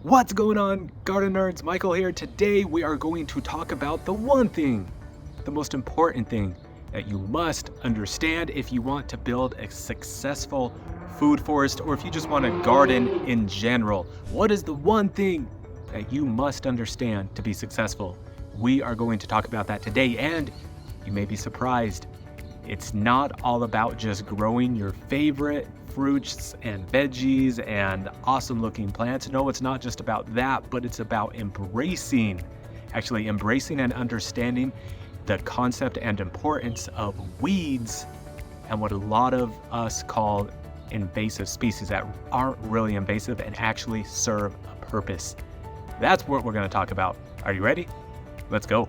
What's going on, garden nerds? Michael here. Today we are going to talk about the one thing, the most important thing that you must understand if you want to build a successful food forest, or if you just want to garden in general. What is the one thing that you must understand to be successful? We are going to talk about that today, and you may be surprised. It's not all about just growing your favorite fruits and veggies and awesome looking plants. No, it's not just about that, but it's about embracing and understanding the concept and importance of weeds and what a lot of us call invasive species that aren't really invasive and actually serve a purpose. That's what we're going to talk about. Are you ready? Let's go.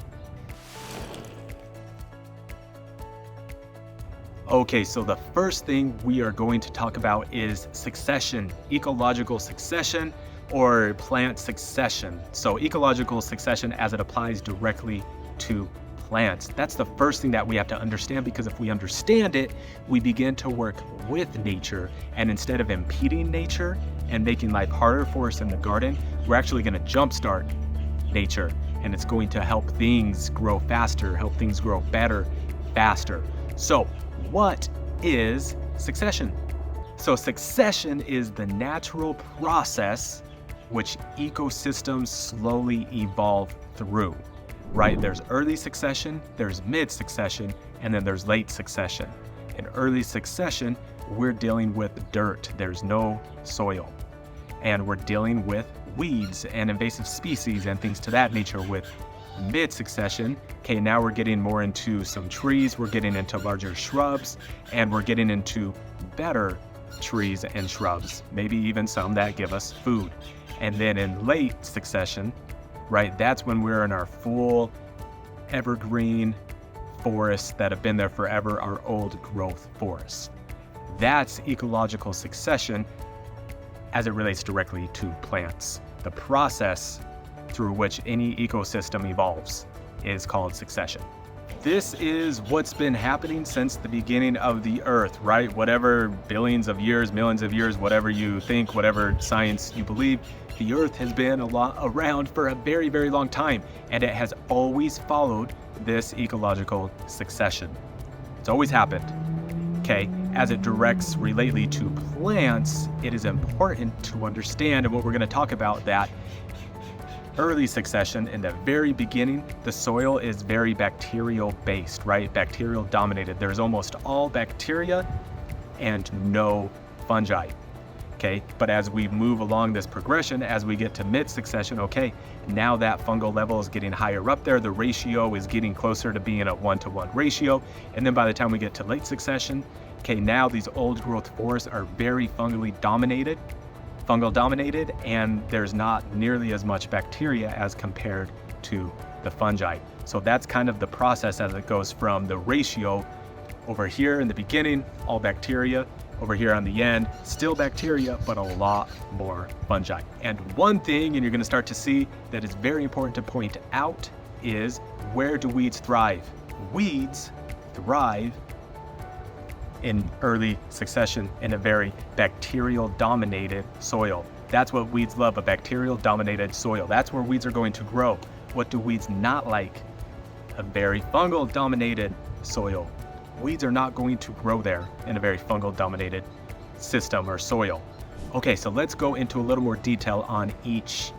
Okay, so the first thing we are going to talk about is succession, ecological succession or plant succession. So ecological succession as it applies directly to plants. That's the first thing that we have to understand, because if we understand it, we begin to work with nature, and instead of impeding nature and making life harder for us in the garden, we're actually going to jumpstart nature, and it's going to help things grow faster, help things grow better, faster. So what is succession? So succession is the natural process which ecosystems slowly evolve through, right? There's early succession, there's mid succession, and then there's late succession. In early succession, we're dealing with dirt. There's no soil. And we're dealing with weeds and invasive species and things to that nature. With mid succession, okay, now we're getting more into some trees, we're getting into larger shrubs, and we're getting into better trees and shrubs, maybe even some that give us food. And then in late succession, right, that's when we're in our full evergreen forests that have been there forever, our old growth forests. That's ecological succession as it relates directly to plants. The process through which any ecosystem evolves is called succession. This is what's been happening since the beginning of the earth, right? Whatever billions of years, millions of years, whatever you think, whatever science you believe, the earth has been around for a very, very long time, and it has always followed this ecological succession. It's always happened. Okay, as it directs relatedly to plants, it is important to understand, and what we're going to talk about, that early succession, in the very beginning, the soil is very bacterial based, right? Bacterial dominated. There's almost all bacteria and no fungi. Okay, but as we move along this progression, as we get to mid succession, okay, now that fungal level is getting higher up there. The ratio is getting closer to being a 1-to-1 ratio. And then by the time we get to late succession, okay, now these old growth forests are very fungal dominated, and there's not nearly as much bacteria as compared to the fungi. So that's kind of the process as it goes from the ratio over here in the beginning, all bacteria, over here on the end, still bacteria, but a lot more fungi. And one thing, and you're going to start to see that is very important to point out, is where do weeds thrive? Weeds thrive in early succession in a very bacterial dominated soil. That's what weeds love, a bacterial dominated soil. That's where weeds are going to grow. What do weeds not like? A very fungal dominated soil. Weeds are not going to grow there in a very fungal dominated system or soil. Okay, so let's go into a little more detail on each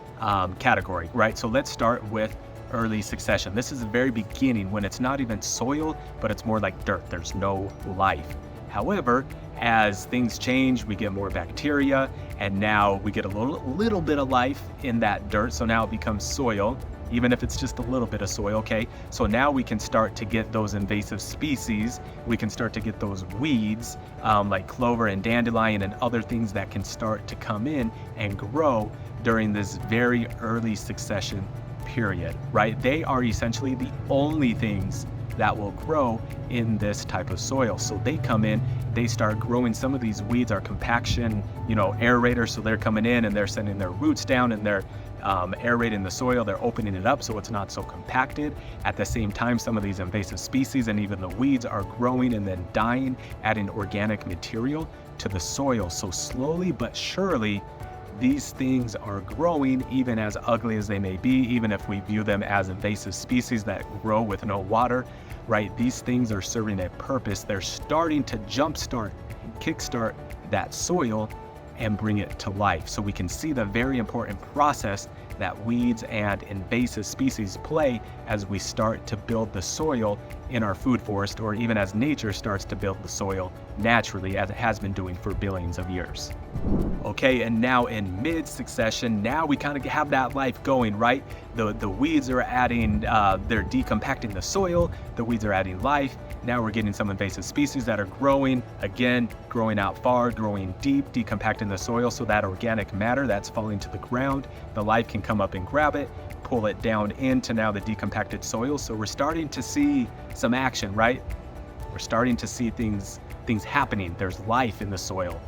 category, right? So let's start with early succession. This is the very beginning, when it's not even soil, but it's more like dirt. There's no life. However, as things change, we get more bacteria, and now we get a little bit of life in that dirt. So now it becomes soil, even if it's just a little bit of soil, okay? So now we can start to get those invasive species. We can start to get those weeds, like clover and dandelion and other things that can start to come in and grow during this very early succession period, right? They are essentially the only things that will grow in this type of soil. So they come in, they start growing. Some of these weeds are compaction, aerators. So they're coming in and they're sending their roots down, and they're aerating the soil. They're opening it up so it's not so compacted. At the same time, some of these invasive species and even the weeds are growing and then dying, adding organic material to the soil. So slowly but surely, these things are growing, even as ugly as they may be, even if we view them as invasive species that grow with no water, right? These things are serving a purpose. They're starting to jumpstart, kickstart that soil and bring it to life. So we can see the very important process that weeds and invasive species play as we start to build the soil in our food forest, or even as nature starts to build the soil naturally, as it has been doing for billions of years. Okay, and now in mid-succession, now we kind of have that life going, right? The weeds are adding, they're decompacting the soil, the weeds are adding life. Now we're getting some invasive species that are growing, again, growing out far, growing deep, decompacting the soil, so that organic matter that's falling to the ground, the life can come up and grab it, pull it down into now the decompacted soil. So we're starting to see some action, right? We're starting to see things happening. There's life in the soil.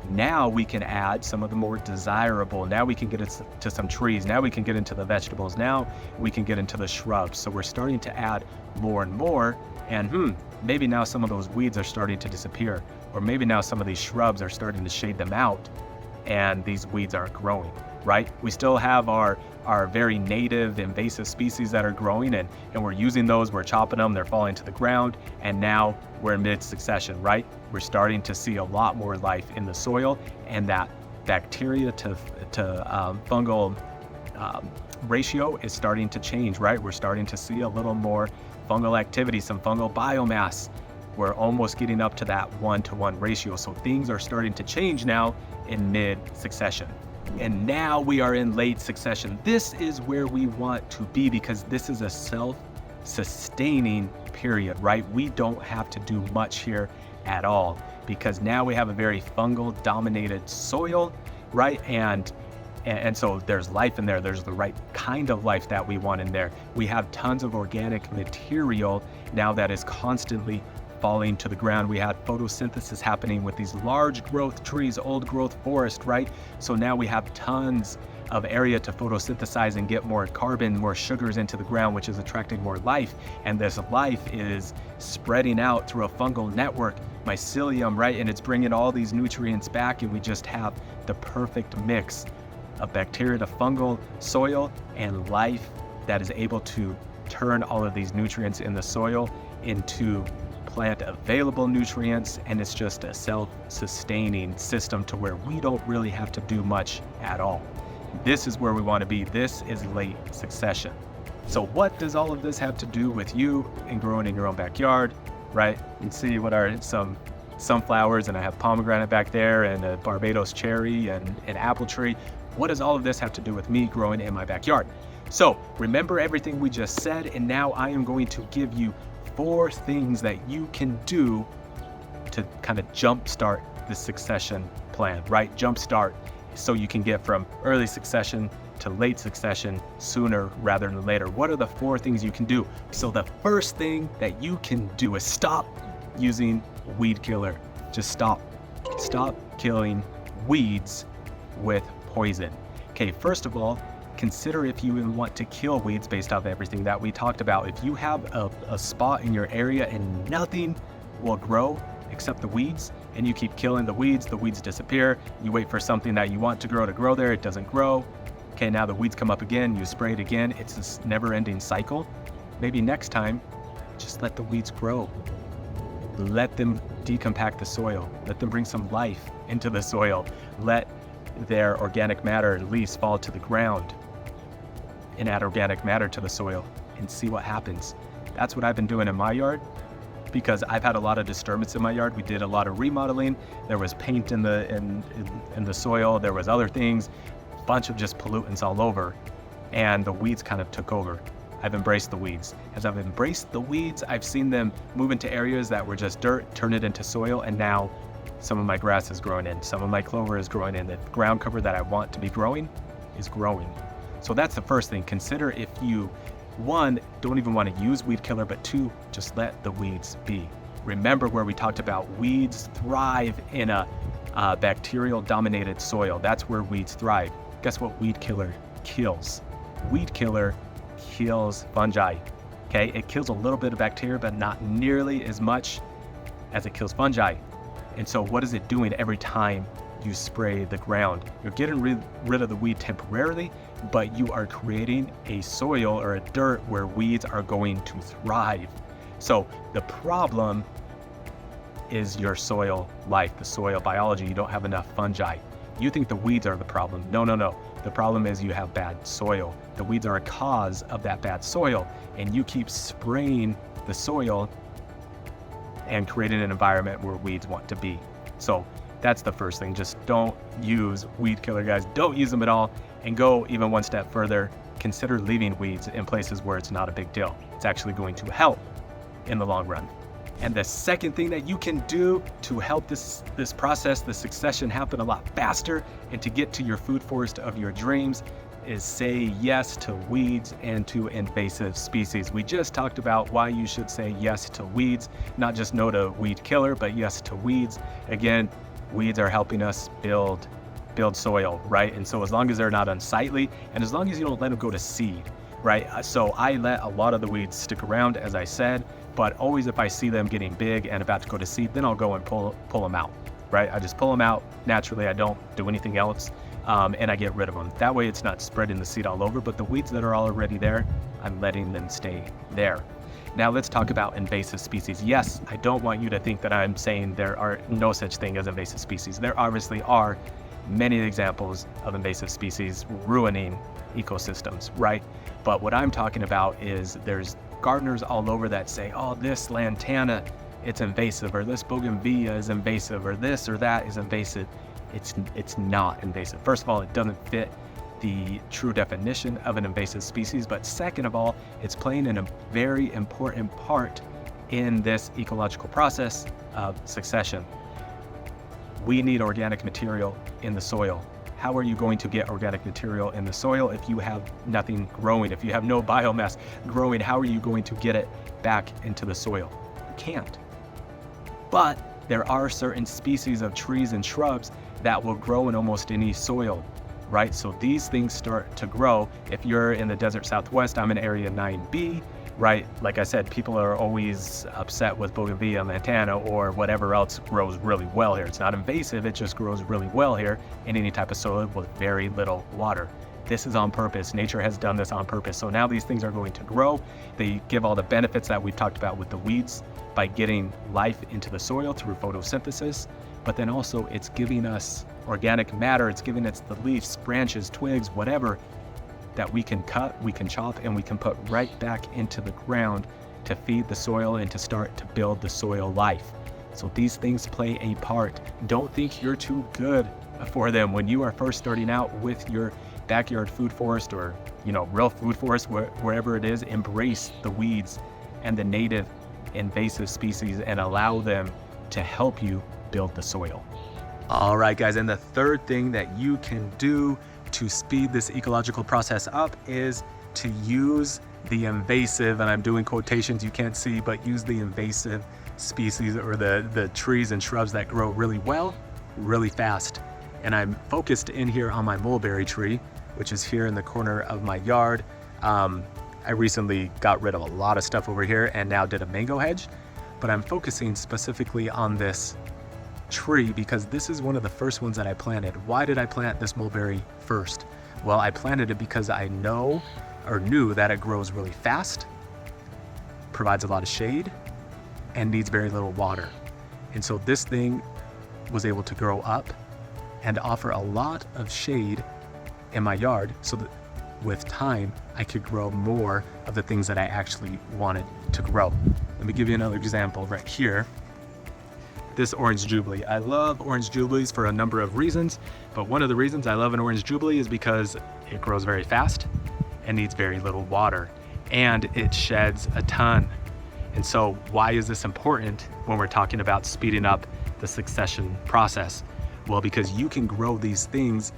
Now we can add some of the more desirable. Now we can get into some trees. Now we can get into the vegetables. Now we can get into the shrubs. So we're starting to add more and more. And maybe now some of those weeds are starting to disappear. Or maybe now some of these shrubs are starting to shade them out and these weeds aren't growing, right? We still have our very native invasive species that are growing, and we're using those, we're chopping them, they're falling to the ground, and now we're in mid-succession, right? We're starting to see a lot more life in the soil, and that bacteria to fungal ratio is starting to change, right? We're starting to see a little more fungal activity, some fungal biomass. We're almost getting up to that 1-to-1 ratio. So things are starting to change now in mid-succession. And now we are in late succession. This is where we want to be, because this is a self-sustaining period, right? We don't have to do much here at all, because now we have a very fungal dominated soil, right? And so there's life in there. There's the right kind of life that we want in there. We have tons of organic material now that is constantly falling to the ground. We had photosynthesis happening with these large growth trees, old growth forest, right? So now we have tons of area to photosynthesize and get more carbon, more sugars into the ground, which is attracting more life. And this life is spreading out through a fungal network, mycelium, right? And it's bringing all these nutrients back, and we just have the perfect mix of bacteria to fungal soil and life that is able to turn all of these nutrients in the soil into plant available nutrients, and it's just a self-sustaining system to where we don't really have to do much at all. This is where we want to be. This is late succession. So what does all of this have to do with you and growing in your own backyard, right? You can see what are some sunflowers, and I have pomegranate back there, and a Barbados cherry, and an apple tree. What does all of this have to do with me growing in my backyard? So remember everything we just said, and now I am going to give you 4 things that you can do to kind of jumpstart the succession plan, right? Jumpstart, so you can get from early succession to late succession sooner rather than later. What are the 4 things you can do? So the first thing that you can do is stop using weed killer. Just stop killing weeds with poison. Okay, first of all, consider if you even want to kill weeds based off everything that we talked about. If you have a spot in your area and nothing will grow except the weeds, and you keep killing the weeds disappear. You wait for something that you want to grow there, it doesn't grow. Okay, now the weeds come up again, you spray it again. It's this never-ending cycle. Maybe next time, just let the weeds grow. Let them decompact the soil. Let them bring some life into the soil. Let their organic matter at least fall to the ground and add organic matter to the soil and see what happens. That's what I've been doing in my yard, because I've had a lot of disturbance in my yard. We did a lot of remodeling. There was paint in the soil. There was other things, a bunch of just pollutants all over, and the weeds kind of took over. I've embraced the weeds. As I've embraced the weeds, I've seen them move into areas that were just dirt, turn it into soil, and now some of my grass is growing in, some of my clover is growing in. The ground cover that I want to be growing is growing. So that's the first thing. Consider if you, 1, don't even want to use weed killer, but 2, just let the weeds be. Remember where we talked about weeds thrive in a bacterial dominated soil. That's where weeds thrive. Guess what weed killer kills? Weed killer kills fungi. Okay, it kills a little bit of bacteria, but not nearly as much as it kills fungi. And so what is it doing every time you spray the ground. You're getting rid of the weed temporarily, but you are creating a soil or a dirt where weeds are going to thrive. So the problem is your soil life, the soil biology. You don't have enough fungi. You think the weeds are the problem. No. The problem is you have bad soil. The weeds are a cause of that bad soil, and you keep spraying the soil and creating an environment where weeds want to be. So that's the first thing. Just don't use weed killer, guys. Don't use them at all. And go even one step further. Consider leaving weeds in places where it's not a big deal. It's actually going to help in the long run. And the second thing that you can do to help this process, the succession, happen a lot faster and to get to your food forest of your dreams is say yes to weeds and to invasive species. We just talked about why you should say yes to weeds, not just no to weed killer, but yes to weeds. Again, weeds are helping us build soil, right? And so as long as they're not unsightly, and as long as you don't let them go to seed, right? So I let a lot of the weeds stick around, as I said, but always if I see them getting big and about to go to seed, then I'll go and pull them out, right? I just pull them out naturally. I don't do anything else, and I get rid of them. That way it's not spreading the seed all over, but the weeds that are already there, I'm letting them stay there. Now let's talk about invasive species. Yes, I don't want you to think that I'm saying there are no such thing as invasive species. There obviously are many examples of invasive species ruining ecosystems, right? But what I'm talking about is there's gardeners all over that say, oh, this lantana, it's invasive, or this bougainvillea is invasive, or this or that is invasive. It's not invasive. First of all, it doesn't fit the true definition of an invasive species, but second of all, it's playing a very important part in this ecological process of succession. We need organic material in the soil. How are you going to get organic material in the soil if you have nothing growing? If you have no biomass growing, how are you going to get it back into the soil? You can't. But there are certain species of trees and shrubs that will grow in almost any soil, right? So these things start to grow. If you're in the desert Southwest, I'm in area 9B, right? Like I said, people are always upset with bougainvillea, lantana, or whatever else grows really well here. It's not invasive, it just grows really well here in any type of soil with very little water. This is on purpose. Nature has done this on purpose. So now these things are going to grow. They give all the benefits that we've talked about with the weeds by getting life into the soil through photosynthesis, but then also it's giving us organic matter. It's giving us the leaves, branches, twigs, whatever, that we can cut, we can chop, and we can put right back into the ground to feed the soil and to start to build the soil life. So these things play a part. Don't think you're too good for them. When you are first starting out with your backyard food forest, or real food forest, wherever it is, embrace the weeds and the native invasive species and allow them to help you build the soil. All right, guys, and the third thing that you can do to speed this ecological process up is to use the invasive, and I'm doing quotations you can't see, but use the invasive species, or the trees and shrubs that grow really well, really fast. And I'm focused in here on my mulberry tree, which is here in the corner of my yard. I recently got rid of a lot of stuff over here and now did a mango hedge, but I'm focusing specifically on this tree because this is one of the first ones that I planted. Why did I plant this mulberry first? Well, I planted it because I knew that it grows really fast, provides a lot of shade, and needs very little water. And so this thing was able to grow up and offer a lot of shade in my yard so that with time I could grow more of the things that I actually wanted to grow. Let me give you another example right here. This orange jubilee. I love orange jubilees for a number of reasons, but one of the reasons I love an orange jubilee is because it grows very fast and needs very little water, and it sheds a ton. And so why is this important when we're talking about speeding up the succession process? Well, because you can grow these things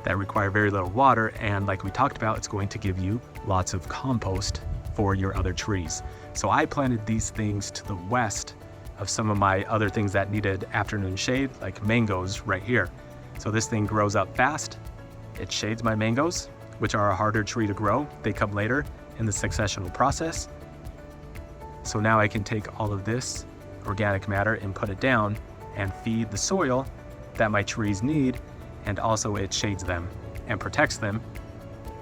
that require very little water, and like we talked about, it's going to give you lots of compost for your other trees. So I planted these things to the west of some of my other things that needed afternoon shade, like mangoes right here. So this thing grows up fast, it shades my mangoes, which are a harder tree to grow. They come later in the successional process. So now I can take all of this organic matter and put it down and feed the soil that my trees need, and also it shades them and protects them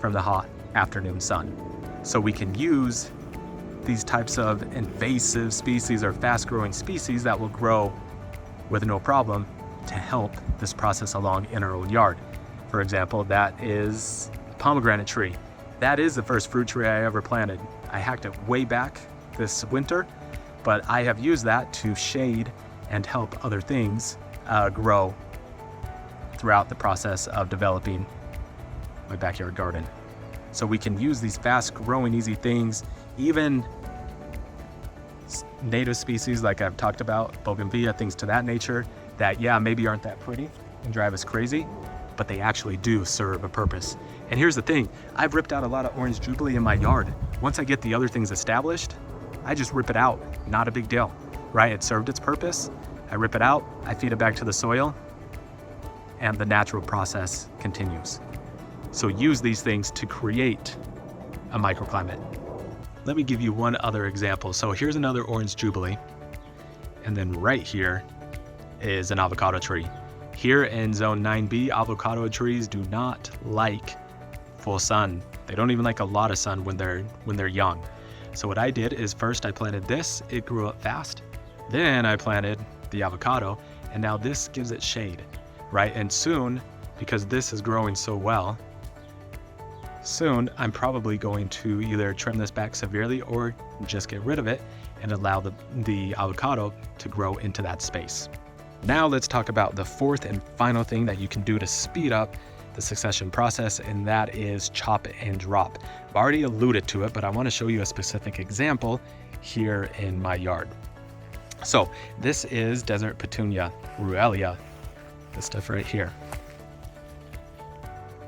from the hot afternoon sun. So we can use these types of invasive species or fast-growing species that will grow with no problem to help this process along in our own yard. For example, that is a pomegranate tree. That is the first fruit tree I ever planted. I hacked it way back this winter, but I have used that to shade and help other things grow throughout the process of developing my backyard garden. So we can use these fast-growing, easy things, even native species like I've talked about, bougainvillea, things to that nature, that maybe aren't that pretty and drive us crazy, but they actually do serve a purpose. And here's the thing, I've ripped out a lot of orange jubilee in my yard. Once I get the other things established, I just rip it out, not a big deal, right? It served its purpose, I rip it out, I feed it back to the soil, and the natural process continues. So use these things to create a microclimate. Let me give you one other example. So here's another orange jubilee, and then right here is an avocado tree. Here in zone 9B, avocado trees do not like full sun. They don't even like a lot of sun when they're young. So what I did is first I planted this, it grew up fast. Then I planted the avocado, and now this gives it shade, right? And soon, because this is growing so well, soon I'm probably going to either trim this back severely or just get rid of it and allow the avocado to grow into that space. Now let's talk about the fourth and final thing that you can do to speed up the succession process, and that is chop and drop. I've already alluded to it, but I want to show you a specific example here in my yard. So this is desert petunia, ruellia, this stuff right here.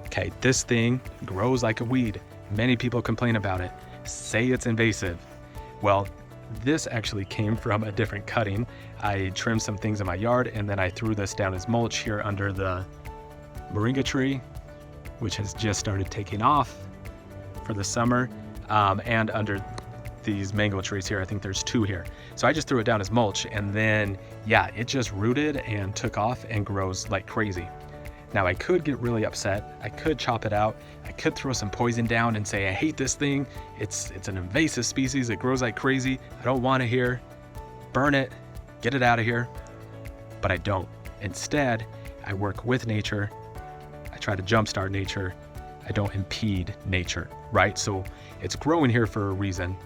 Okay, this thing grows like a weed. Many people complain about it, say it's invasive. Well, this actually came from a different cutting. I trimmed some things in my yard, and then I threw this down as mulch here under the moringa tree, which has just started taking off for the summer, and under these mango trees here. I think there's 2 here. So I just threw it down as mulch, and then it just rooted and took off and grows like crazy. Now I could get really upset, I could chop it out, I could throw some poison down and say I hate this thing, it's an invasive species, it grows like crazy, I don't want it here, burn it, get it out of here, but I don't. Instead, I work with nature, I try to jumpstart nature, I don't impede nature, right? So it's growing here for a reason.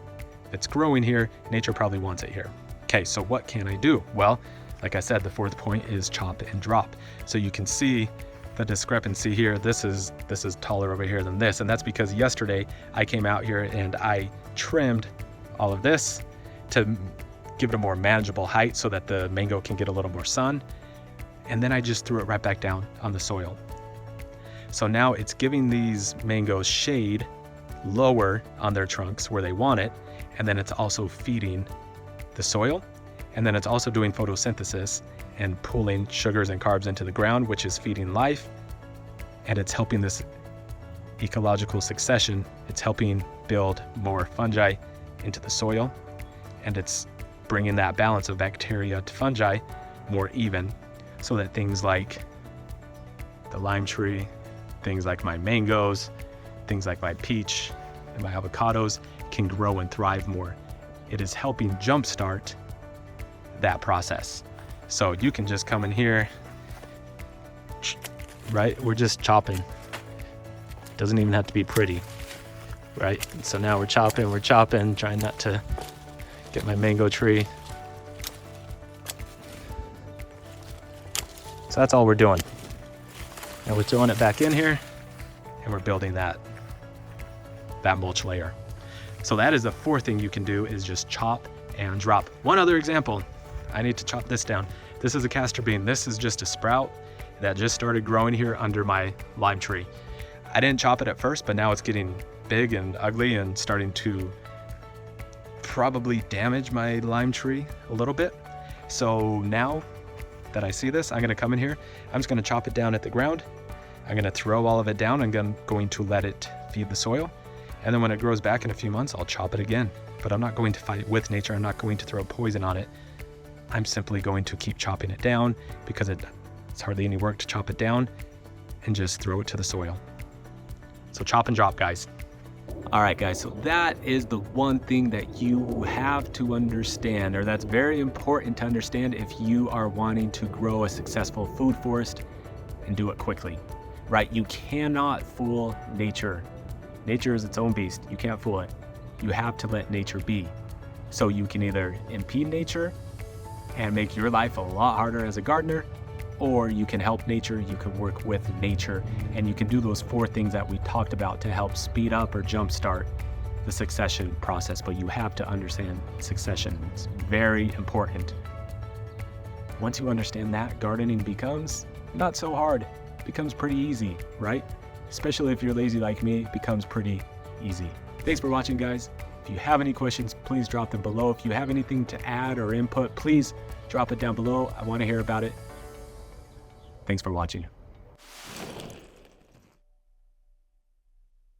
If it's growing here, nature probably wants it here. Okay, so what can I do? Well, like I said, the fourth point is chop and drop. So you can see the discrepancy here. This is taller over here than this, and that's because yesterday I came out here and I trimmed all of this to give it a more manageable height so that the mango can get a little more sun, and then I just threw it right back down on the soil. So now it's giving these mangoes shade lower on their trunks where they want it, and then it's also feeding the soil, and then it's also doing photosynthesis and pulling sugars and carbs into the ground, which is feeding life, and it's helping this ecological succession. It's helping build more fungi into the soil, and it's bringing that balance of bacteria to fungi more even, so that things like the lime tree, things like my mangoes, things like my peach and my avocados can grow and thrive more. It is helping jumpstart that process. So you can just come in here, right? We're just chopping. Doesn't even have to be pretty, right? So now we're chopping, trying not to get my mango tree. So that's all we're doing. Now we're throwing it back in here, and we're building that mulch layer. So that is the fourth thing you can do, is just chop and drop. One other example, I need to chop this down. This is a castor bean. This is just a sprout that just started growing here under my lime tree. I didn't chop it at first, but now it's getting big and ugly and starting to probably damage my lime tree a little bit. So now that I see this, I'm gonna come in here, I'm just gonna chop it down at the ground. I'm gonna throw all of it down, and I'm going to let it feed the soil. And then when it grows back in a few months, I'll chop it again. But I'm not going to fight with nature. I'm not going to throw poison on it. I'm simply going to keep chopping it down because it's It's hardly any work to chop it down and just throw it to the soil. So chop and drop, guys. All right, guys, so that is the one thing that you have to understand, or that's very important to understand if you are wanting to grow a successful food forest and do it quickly, right? You cannot fool nature. Nature is its own beast. You can't fool it. You have to let nature be. So you can either impede nature and make your life a lot harder as a gardener, or you can help nature, you can work with nature, and you can do those 4 things that we talked about to help speed up or jumpstart the succession process. But you have to understand succession. It's very important. Once you understand that, gardening becomes not so hard. It becomes pretty easy, right? Especially if you're lazy like me, it becomes pretty easy. Thanks for watching, guys. If you have any questions, please drop them below. If you have anything to add or input, please drop it down below. I want to hear about it. Thanks for watching.